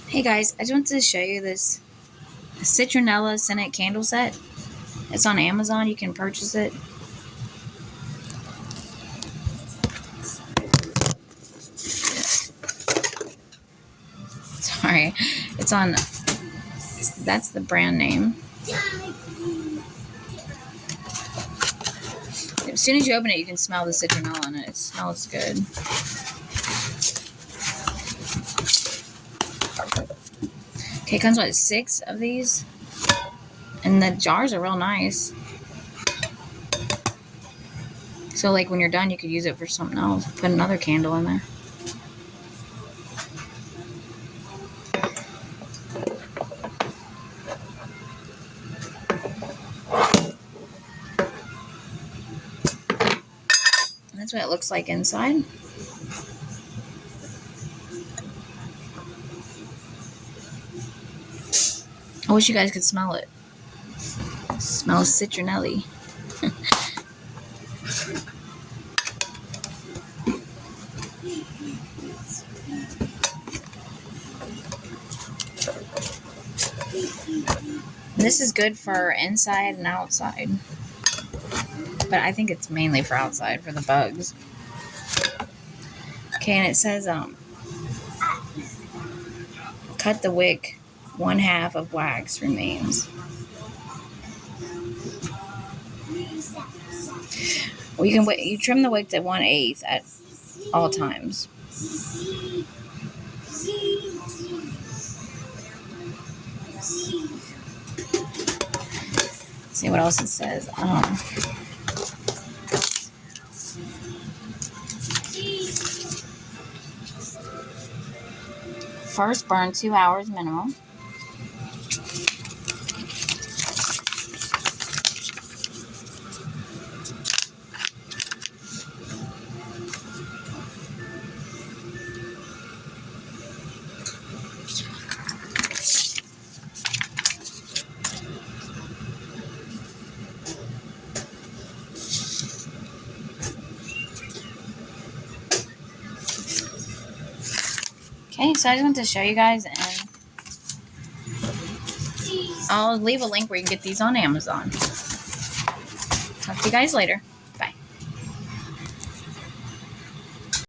Hey guys, I just wanted to show you this Citronella scented candle set. It's on Amazon. You can purchase it. Sorry. It's on, that's the brand name. As soon as you open it, you can smell the citronella in it. It smells good. Okay, it comes with 6 of these. And the jars are real nice. So like when you're done, you could use it for something else. Put another candle in there. And that's what it looks like inside. I wish you guys could smell it. It smells citronelli. This is good for inside and outside. But I think it's mainly for outside, for the bugs. Okay, and it says, cut the wick, 1/2 of wax remains. Well, you trim the wick to 1/8 at all times. See what else it says. First burn 2 hours minimum. Okay, so I just wanted to show you guys, and I'll leave a link where you can get these on Amazon. Talk to you guys later.